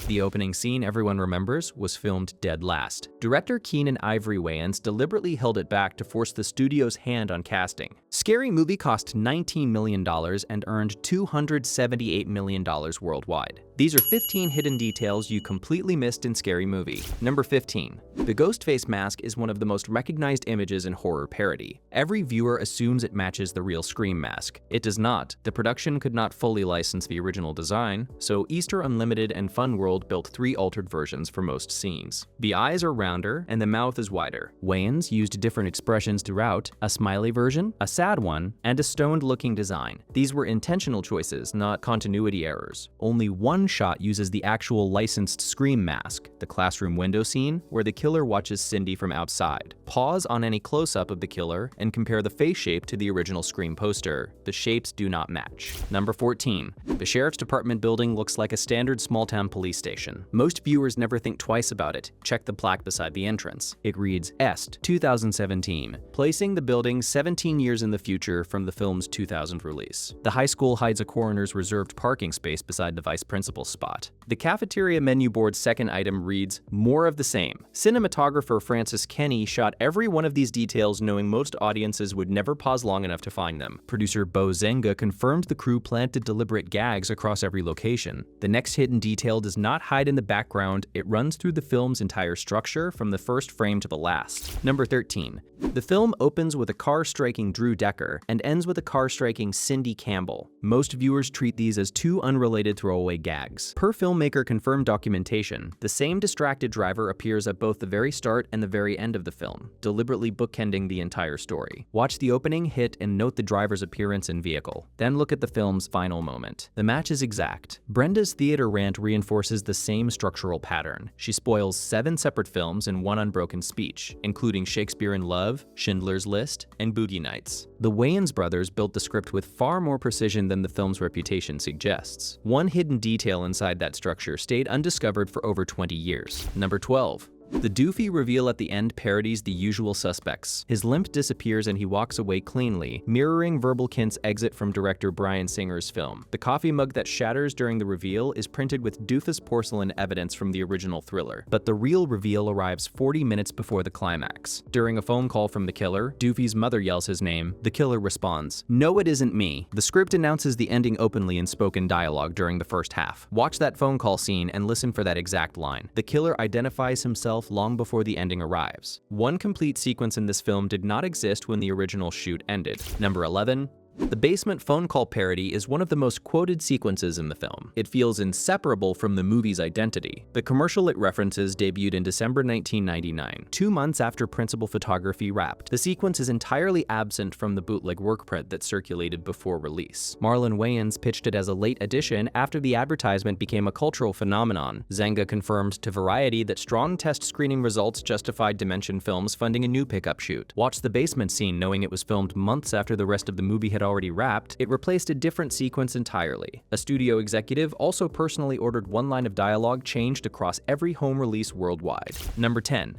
The opening scene everyone remembers was filmed dead last. Director Keenen Ivory Wayans deliberately held it back to force the studio's hand on casting. Scary Movie cost $19 million and earned $278 million worldwide. These are 15 hidden details you completely missed in Scary Movie. Number 15. The ghost face mask is one of the most recognized images in horror parody. Every viewer assumes it matches the real Scream mask. It does not. The production could not fully license the original design, so Easter Unlimited and Fun World built 3 altered versions for most scenes. The eyes are rounder and the mouth is wider. Wayans used different expressions throughout, a smiley version, a sad one, and a stoned-looking design. These were intentional choices, not continuity errors. Only one shot uses the actual licensed Scream mask, the classroom window scene, where the killer watches Cindy from outside. Pause on any close-up of the killer and compare the face shape to the original Scream poster. The shapes do not match. Number 14. The sheriff's department building looks like a standard small-town police station. Most viewers never think twice about it. Check the plaque beside the entrance. It reads Est 2017, placing the building 17 years in the future from the film's 2000 release. The high school hides a coroner's reserved parking space beside the vice principal's spot. The cafeteria menu board's second item reads, More of the same. Cinematographer Francis Kenny shot every one of these details knowing most audiences would never pause long enough to find them. Producer Bo Zenga confirmed the crew planted deliberate gags across every location. The next hidden detail does not hide in the background, it runs through the film's entire structure from the first frame to the last. Number 13. The film opens with a car striking Drew Decker and ends with a car striking Cindy Campbell. Most viewers treat these as 2 unrelated throwaway gags. Per filmmaker confirmed documentation, the same distracted driver appears at both the very start and the very end of the film, deliberately bookending the entire story. Watch the opening, hit, and note the driver's appearance and vehicle. Then look at the film's final moment. The match is exact. Brenda's theater rant reinforces the same structural pattern. She spoils 7 separate films in one unbroken speech, including Shakespeare in Love, Schindler's List, and Boogie Nights. The Wayans brothers built the script with far more precision than the film's reputation suggests. One hidden detail inside that structure stayed undiscovered for over 20 years. Number 12. The Doofy reveal at the end parodies The Usual Suspects. His limp disappears and he walks away cleanly, mirroring Verbal Kint's exit from director Bryan Singer's film. The coffee mug that shatters during the reveal is printed with Doofus Porcelain evidence from the original Thriller, but the real reveal arrives 40 minutes before the climax. During a phone call from the killer, Doofy's mother yells his name. The killer responds, "No, it isn't me." The script announces the ending openly in spoken dialogue during the first half. Watch that phone call scene and listen for that exact line. The killer identifies himself long before the ending arrives. One complete sequence in this film did not exist when the original shoot ended. Number 11. The basement phone call parody is one of the most quoted sequences in the film. It feels inseparable from the movie's identity. The commercial it references debuted in December 1999, 2 months after principal photography wrapped. The sequence is entirely absent from the bootleg work print that circulated before release. Marlon Wayans pitched it as a late addition after the advertisement became a cultural phenomenon. Zenga confirmed to Variety that strong test screening results justified Dimension Films funding a new pickup shoot. Watch the basement scene knowing it was filmed months after the rest of the movie had already wrapped. It replaced a different sequence entirely. A studio executive also personally ordered one line of dialogue changed across every home release worldwide. Number 10.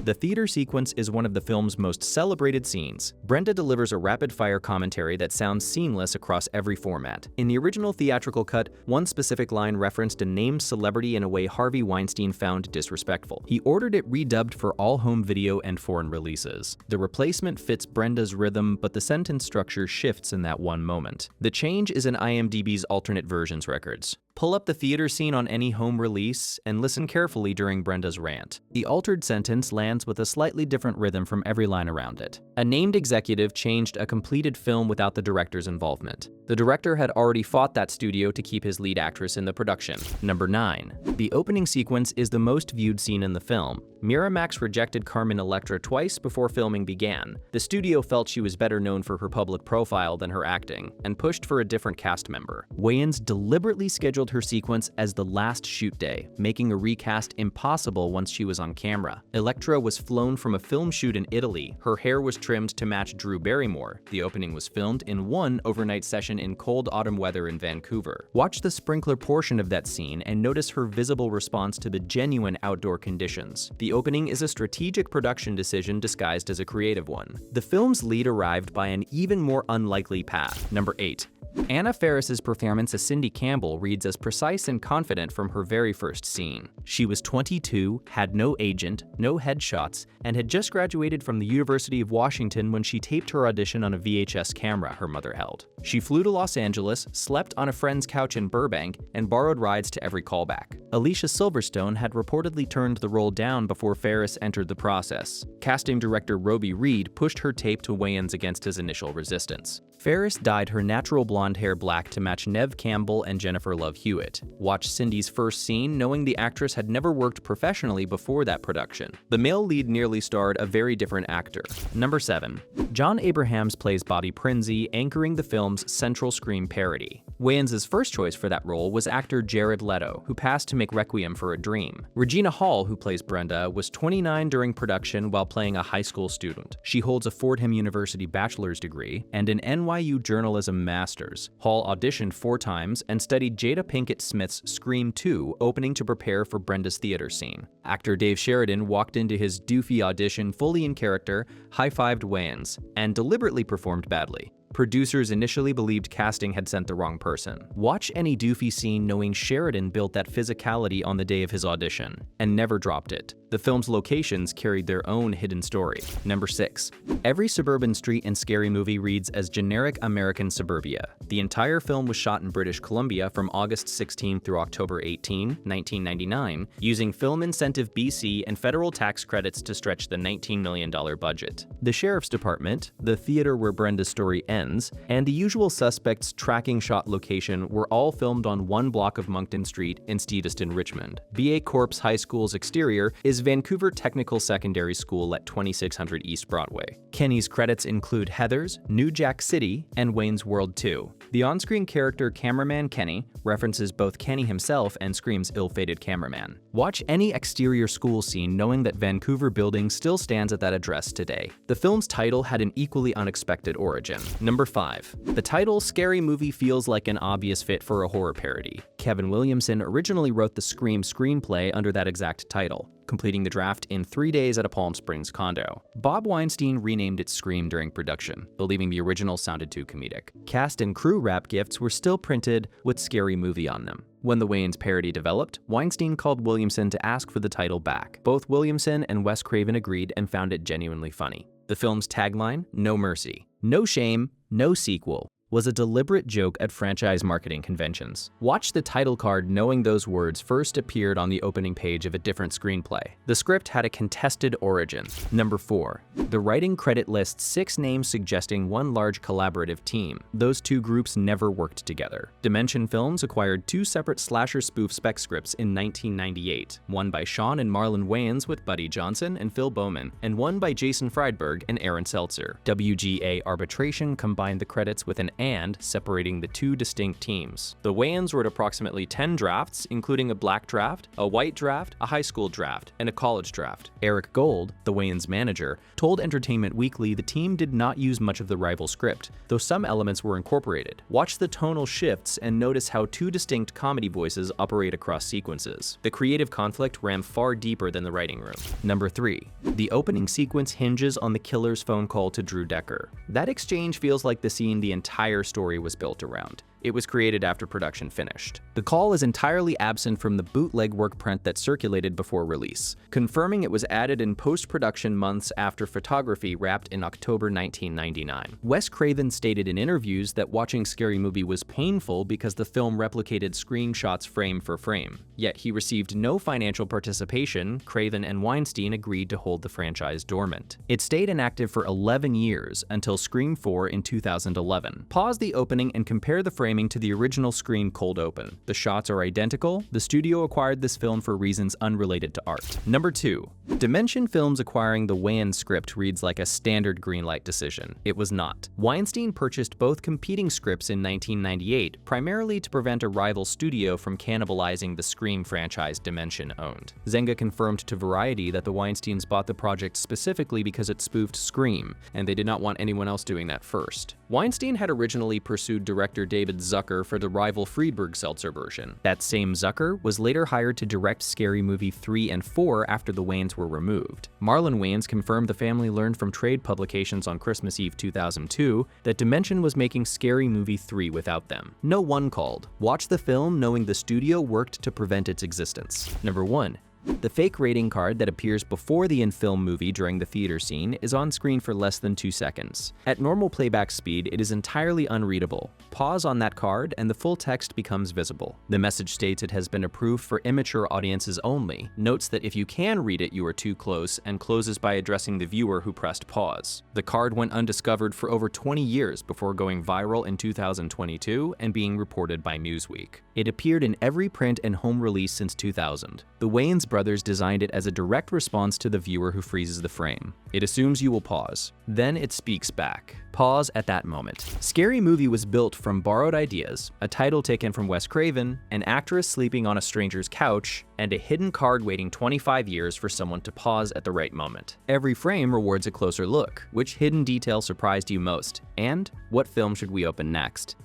The theater sequence is one of the film's most celebrated scenes. Brenda delivers a rapid-fire commentary that sounds seamless across every format. In the original theatrical cut, one specific line referenced a named celebrity in a way Harvey Weinstein found disrespectful. He ordered it redubbed for all home video and foreign releases. The replacement fits Brenda's rhythm, but the sentence structure shifts in that one moment. The change is in IMDb's alternate versions records. Pull up the theater scene on any home release and listen carefully during Brenda's rant. The altered sentence lands with a slightly different rhythm from every line around it. A named executive changed a completed film without the director's involvement. The director had already fought that studio to keep his lead actress in the production. Number 9. The opening sequence is the most viewed scene in the film. Miramax rejected Carmen Electra twice before filming began. The studio felt she was better known for her public profile than her acting, and pushed for a different cast member. Wayans deliberately scheduled her sequence as the last shoot day, making a recast impossible once she was on camera. Electra was flown from a film shoot in Italy. Her hair was trimmed to match Drew Barrymore. The opening was filmed in one overnight session in cold autumn weather in Vancouver. Watch the sprinkler portion of that scene and notice her visible response to the genuine outdoor conditions. The opening is a strategic production decision disguised as a creative one. The film's lead arrived by an even more unlikely path. Number 8. Anna Faris's performance as Cindy Campbell reads as precise and confident from her very first scene. She was 22, had no agent, no headshots, and had just graduated from the University of Washington when she taped her audition on a VHS camera her mother held. She flew to Los Angeles, slept on a friend's couch in Burbank, and borrowed rides to every callback. Alicia Silverstone had reportedly turned the role down before Faris entered the process. Casting director Roby Reed pushed her tape to Wayans against his initial resistance. Faris dyed her natural blonde hair black to match Neve Campbell and Jennifer Love Hewitt. Watch Cindy's first scene knowing the actress had never worked professionally before that production. The male lead nearly starred a very different actor. Number 7. John Abrahams plays Bobby Prinzi, anchoring the film's central scream parody. Wayans' first choice for that role was actor Jared Leto, who passed to make Requiem for a Dream. Regina Hall, who plays Brenda, was 29 during production while playing a high school student. She holds a Fordham University bachelor's degree and an NYU journalism master's. Hall auditioned 4 times and studied Jada Pinkett Smith's Scream 2 opening to prepare for Brenda's theater scene. Actor Dave Sheridan walked into his Doofy audition fully in character, high-fived Wayans, and deliberately performed badly. Producers initially believed casting had sent the wrong person. Watch any Doofy scene knowing Sheridan built that physicality on the day of his audition, and never dropped it. The film's locations carried their own hidden story. Number 6. Every suburban street in Scary Movie reads as generic American suburbia. The entire film was shot in British Columbia from August 16 through October 18, 1999, using Film Incentive BC and federal tax credits to stretch the $19 million budget. The sheriff's department, the theater where Brenda's story ends, and the usual suspects' tracking shot location were all filmed on one block of Moncton Street in Steveston, Richmond. B.A. Corpse High School's exterior is Vancouver Technical Secondary School at 2600 East Broadway. Kenny's credits include Heathers, New Jack City, and Wayne's World 2. The on-screen character Cameraman Kenny references both Kenny himself and Scream's ill-fated cameraman. Watch any exterior school scene knowing that Vancouver Building still stands at that address today. The film's title had an equally unexpected origin. Number 5. The title Scary Movie feels like an obvious fit for a horror parody. Kevin Williamson originally wrote the Scream screenplay under that exact title, completing the draft in 3 days at a Palm Springs condo. Bob Weinstein renamed it Scream during production, believing the original sounded too comedic. Cast and crew wrap gifts were still printed with Scary Movie on them. When the Wayans parody developed, Weinstein called Williamson to ask for the title back. Both Williamson and Wes Craven agreed and found it genuinely funny. The film's tagline, "No Mercy, No Shame, No Sequel," was a deliberate joke at franchise marketing conventions. Watch the title card knowing those words first appeared on the opening page of a different screenplay. The script had a contested origin. Number 4. The writing credit lists 6 names suggesting one large collaborative team. Those 2 groups never worked together. Dimension Films acquired 2 separate slasher spoof spec scripts in 1998, one by Sean and Marlon Wayans with Buddy Johnson and Phil Bowman, and one by Jason Friedberg and Aaron Seltzer. WGA Arbitration combined the credits with an and separating the 2 distinct teams. The Wayans wrote approximately 10 drafts, including a black draft, a white draft, a high school draft, and a college draft. Eric Gold, the Wayans manager, told Entertainment Weekly the team did not use much of the rival script, though some elements were incorporated. Watch the tonal shifts and notice how 2 distinct comedy voices operate across sequences. The creative conflict ran far deeper than the writing room. Number 3. The opening sequence hinges on the killer's phone call to Drew Decker. That exchange feels like the scene the entire story was built around. It was created after production finished. The call is entirely absent from the bootleg work print that circulated before release, confirming it was added in post-production months after photography wrapped in October 1999. Wes Craven stated in interviews that watching Scary Movie was painful because the film replicated screenshots frame for frame. Yet he received no financial participation. Craven and Weinstein agreed to hold the franchise dormant. It stayed inactive for 11 years until Scream 4 in 2011. Pause the opening and compare the frame to the original Scream cold open. The shots are identical. The studio acquired this film for reasons unrelated to art. Number 2. Dimension Films acquiring the Wayans script reads like a standard greenlight decision. It was not. Weinstein purchased both competing scripts in 1998, primarily to prevent a rival studio from cannibalizing the Scream franchise Dimension owned. Zenga confirmed to Variety that the Weinsteins bought the project specifically because it spoofed Scream, and they did not want anyone else doing that first. Weinstein had originally pursued director David Zucker for the rival Friedberg Seltzer version. That same Zucker was later hired to direct Scary Movie 3 and 4 after the Wayans were removed. Marlon Wayans confirmed the family learned from trade publications on Christmas Eve 2002 that Dimension was making Scary Movie 3 without them. No one called. Watch the film knowing the studio worked to prevent its existence. Number 1. The fake rating card that appears before the in-film movie during the theater scene is on screen for less than 2 seconds. At normal playback speed, it is entirely unreadable. Pause on that card and the full text becomes visible. The message states it has been approved for immature audiences only, notes that if you can read it, you are too close, and closes by addressing the viewer who pressed pause. The card went undiscovered for over 20 years before going viral in 2022 and being reported by Newsweek. It appeared in every print and home release since 2000. The Wayans brothers designed it as a direct response to the viewer who freezes the frame. It assumes you will pause. Then it speaks back. Pause at that moment. Scary Movie was built from borrowed ideas, a title taken from Wes Craven, an actress sleeping on a stranger's couch, and a hidden card waiting 25 years for someone to pause at the right moment. Every frame rewards a closer look. Which hidden detail surprised you most? And what film should we open next?